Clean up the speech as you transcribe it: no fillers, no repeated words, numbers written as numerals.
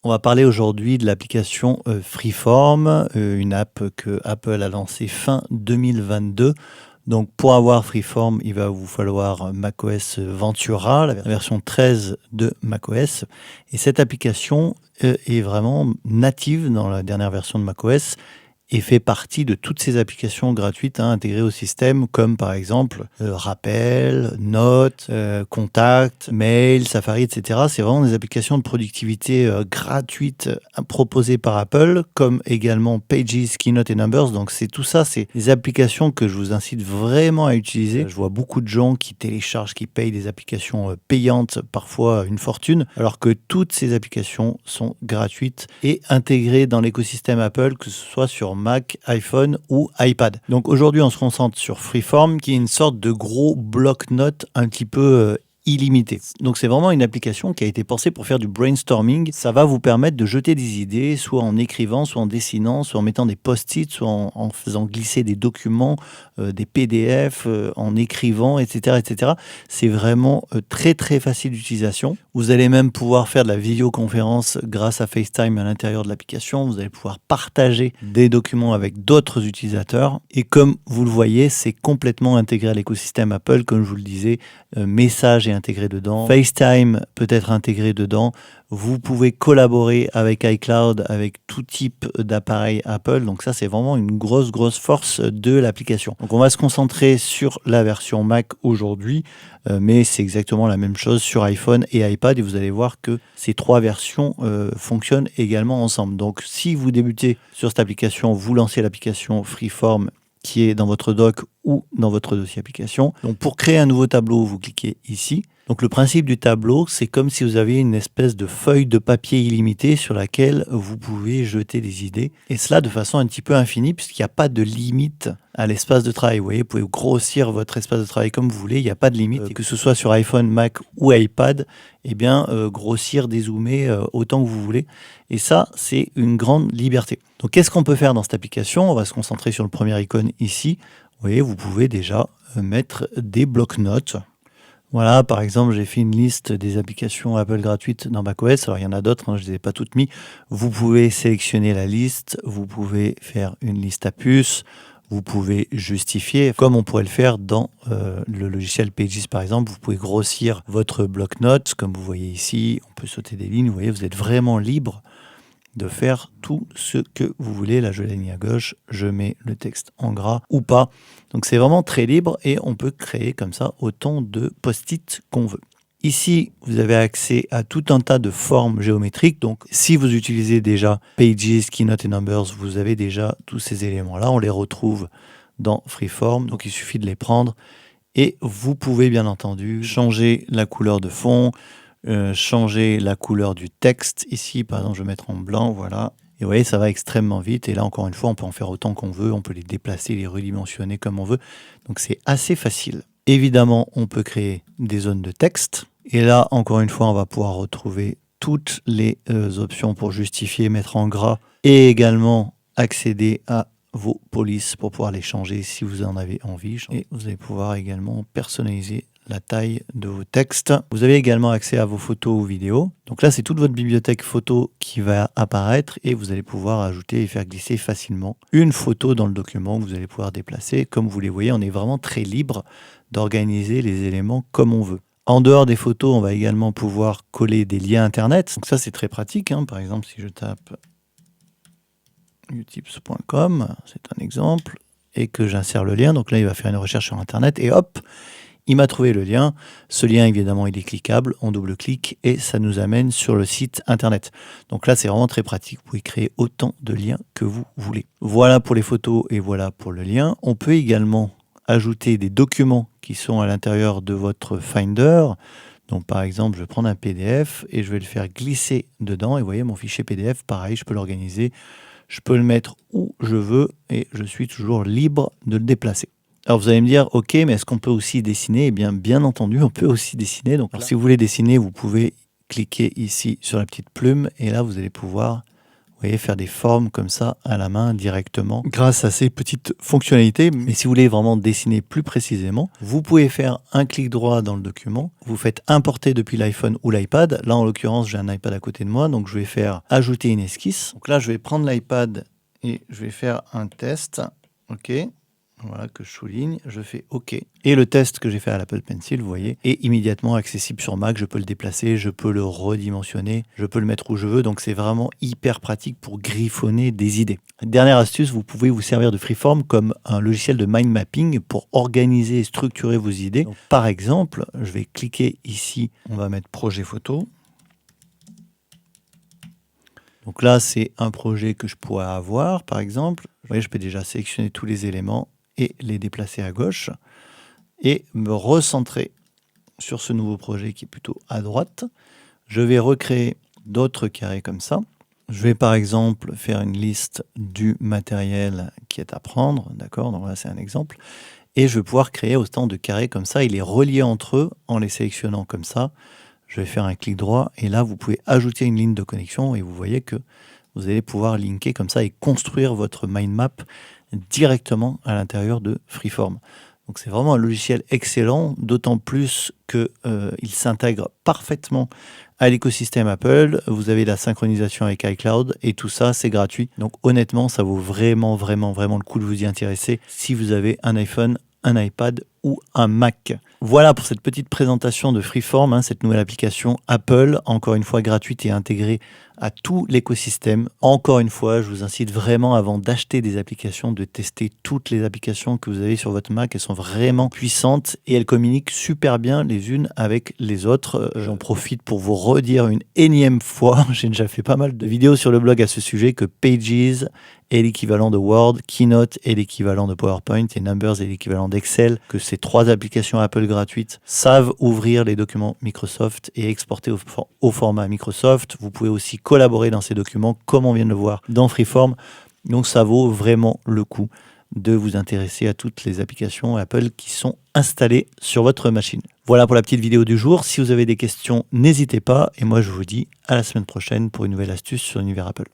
On va parler aujourd'hui de l'application Freeform, une app que Apple a lancée fin 2022. Donc pour avoir Freeform, il va vous falloir macOS Ventura, la version 13 de macOS. Et cette application est vraiment native dans la dernière version de macOS et fait partie de toutes ces applications gratuites intégrées au système, comme par exemple Rappel, Notes, Contact, Mail, Safari, etc. C'est vraiment des applications de productivité gratuites proposées par Apple, comme également Pages, Keynote et Numbers. Donc c'est tout ça, c'est des applications que je vous incite vraiment à utiliser. Je vois beaucoup de gens qui téléchargent, qui payent des applications payantes, parfois une fortune, alors que toutes ces applications sont gratuites et intégrées dans l'écosystème Apple, que ce soit sur Mac, iPhone ou iPad. Donc aujourd'hui, on se concentre sur Freeform, qui est une sorte de gros bloc-notes un petit peu illimité. Donc c'est vraiment une application qui a été pensée pour faire du brainstorming. Ça va vous permettre de jeter des idées, soit en écrivant, soit en dessinant, soit en mettant des post-it, soit en faisant glisser des documents, des PDF, en écrivant, etc. etc. C'est vraiment très très facile d'utilisation. Vous allez même pouvoir faire de la vidéoconférence grâce à FaceTime à l'intérieur de l'application. Vous allez pouvoir partager des documents avec d'autres utilisateurs. Et comme vous le voyez, c'est complètement intégré à l'écosystème Apple, comme je vous le disais. Message est intégré dedans, FaceTime peut être intégré dedans, vous pouvez collaborer avec iCloud, avec tout type d'appareil Apple, donc ça c'est vraiment une grosse force de l'application. Donc on va se concentrer sur la version Mac aujourd'hui, mais c'est exactement la même chose sur iPhone et iPad, et vous allez voir que ces trois versions fonctionnent également ensemble. Donc si vous débutez sur cette application, vous lancez l'application Freeform qui est dans votre doc ou dans votre dossier application. Donc pour créer un nouveau tableau, vous cliquez ici. Donc le principe du tableau, c'est comme si vous aviez une espèce de feuille de papier illimitée sur laquelle vous pouvez jeter des idées. Et cela de façon un petit peu infinie, puisqu'il n'y a pas de limite à l'espace de travail. Vous voyez, vous pouvez grossir votre espace de travail comme vous voulez, il n'y a pas de limite. Et que ce soit sur iPhone, Mac ou iPad, eh bien, grossir, dézoomer autant que vous voulez. Et ça, c'est une grande liberté. Donc qu'est-ce qu'on peut faire dans cette application? On va se concentrer sur le premier icône ici. Vous voyez, vous pouvez déjà mettre des blocs-notes. Voilà, par exemple, j'ai fait une liste des applications Apple gratuites dans macOS. Alors, il y en a d'autres, je ne les ai pas toutes mises. Vous pouvez sélectionner la liste, vous pouvez faire une liste à puces, vous pouvez justifier, comme on pourrait le faire dans le logiciel Pages, par exemple. Vous pouvez grossir votre bloc-notes, comme vous voyez ici. On peut sauter des lignes, vous voyez, vous êtes vraiment libre de faire tout ce que vous voulez. Là, je l'ai mis à gauche, je mets le texte en gras ou pas. Donc, c'est vraiment très libre et on peut créer comme ça autant de post-it qu'on veut. Ici, vous avez accès à tout un tas de formes géométriques. Donc, si vous utilisez déjà Pages, Keynote et Numbers, vous avez déjà tous ces éléments-là. On les retrouve dans Freeform. Donc, il suffit de les prendre et vous pouvez bien entendu changer la couleur de fond, changer la couleur du texte. Ici, par exemple, je vais mettre en blanc, voilà. Et vous voyez, ça va extrêmement vite. Et là, encore une fois, on peut en faire autant qu'on veut. On peut les déplacer, les redimensionner comme on veut. Donc, c'est assez facile. Évidemment, on peut créer des zones de texte. Et là, encore une fois, on va pouvoir retrouver toutes les options pour justifier, mettre en gras et également accéder à vos polices pour pouvoir les changer si vous en avez envie. Et vous allez pouvoir également personnaliser la taille de vos textes. Vous avez également accès à vos photos ou vidéos. Donc là, c'est toute votre bibliothèque photo qui va apparaître et vous allez pouvoir ajouter et faire glisser facilement une photo dans le document que vous allez pouvoir déplacer. Comme vous les voyez, on est vraiment très libre d'organiser les éléments comme on veut. En dehors des photos, on va également pouvoir coller des liens internet. Donc ça, c'est très pratique. Par exemple, si je tape utips.com, c'est un exemple, et que j'insère le lien, donc là, il va faire une recherche sur internet et hop, il m'a trouvé le lien. Ce lien, évidemment, il est cliquable. On double-clique et ça nous amène sur le site internet. Donc là, c'est vraiment très pratique. Vous pouvez créer autant de liens que vous voulez. Voilà pour les photos et voilà pour le lien. On peut également ajouter des documents qui sont à l'intérieur de votre Finder. Donc, par exemple, je vais prendre un PDF et je vais le faire glisser dedans. Et vous voyez, mon fichier PDF, pareil, je peux l'organiser. Je peux le mettre où je veux et je suis toujours libre de le déplacer. Alors vous allez me dire, ok, mais est-ce qu'on peut aussi dessiner? Eh bien entendu, on peut aussi dessiner. Donc si vous voulez dessiner, vous pouvez cliquer ici sur la petite plume et là vous allez pouvoir, vous voyez, faire des formes comme ça à la main directement grâce à ces petites fonctionnalités. Mais si vous voulez vraiment dessiner plus précisément, vous pouvez faire un clic droit dans le document. Vous faites importer depuis l'iPhone ou l'iPad. Là, en l'occurrence, j'ai un iPad à côté de moi, donc je vais faire ajouter une esquisse. Donc là, je vais prendre l'iPad et je vais faire un test. OK. Voilà, que je souligne, je fais OK. Et le test que j'ai fait à l'Apple Pencil, vous voyez, est immédiatement accessible sur Mac. Je peux le déplacer, je peux le redimensionner, je peux le mettre où je veux. Donc c'est vraiment hyper pratique pour griffonner des idées. Dernière astuce, vous pouvez vous servir de Freeform comme un logiciel de mind mapping pour organiser et structurer vos idées. Donc, par exemple, je vais cliquer ici, on va mettre projet photo. Donc là, c'est un projet que je pourrais avoir, par exemple. Vous voyez, je peux déjà sélectionner tous les éléments et les déplacer à gauche et me recentrer sur ce nouveau projet qui est plutôt à droite. Je vais recréer d'autres carrés comme ça. Je vais par exemple faire une liste du matériel qui est à prendre, d'accord? Donc là, c'est un exemple. Et je vais pouvoir créer autant de carrés comme ça et les relier entre eux en les sélectionnant comme ça. Je vais faire un clic droit et là, vous pouvez ajouter une ligne de connexion et vous voyez que vous allez pouvoir linker comme ça et construire votre mind map directement à l'intérieur de Freeform. Donc c'est vraiment un logiciel excellent, d'autant plus qu'il s'intègre parfaitement à l'écosystème Apple. Vous avez la synchronisation avec iCloud et tout ça, c'est gratuit. Donc honnêtement, ça vaut vraiment le coup de vous y intéresser si vous avez un iPhone, un iPad ou un Mac. Voilà pour cette petite présentation de Freeform, cette nouvelle application Apple, encore une fois gratuite et intégrée à tout l'écosystème. Encore une fois, je vous incite vraiment avant d'acheter des applications, de tester toutes les applications que vous avez sur votre Mac. Elles sont vraiment puissantes et elles communiquent super bien les unes avec les autres. J'en profite pour vous redire une énième fois, j'ai déjà fait pas mal de vidéos sur le blog à ce sujet, que Pages est l'équivalent de Word, Keynote est l'équivalent de PowerPoint et Numbers est l'équivalent d'Excel, que ces trois applications Apple gratuites savent ouvrir les documents Microsoft et exporter au format Microsoft. Vous pouvez aussi collaborer dans ces documents comme on vient de le voir dans Freeform. Donc ça vaut vraiment le coup de vous intéresser à toutes les applications Apple qui sont installées sur votre machine. Voilà pour la petite vidéo du jour. Si vous avez des questions, n'hésitez pas. Et moi, je vous dis à la semaine prochaine pour une nouvelle astuce sur l'univers Apple.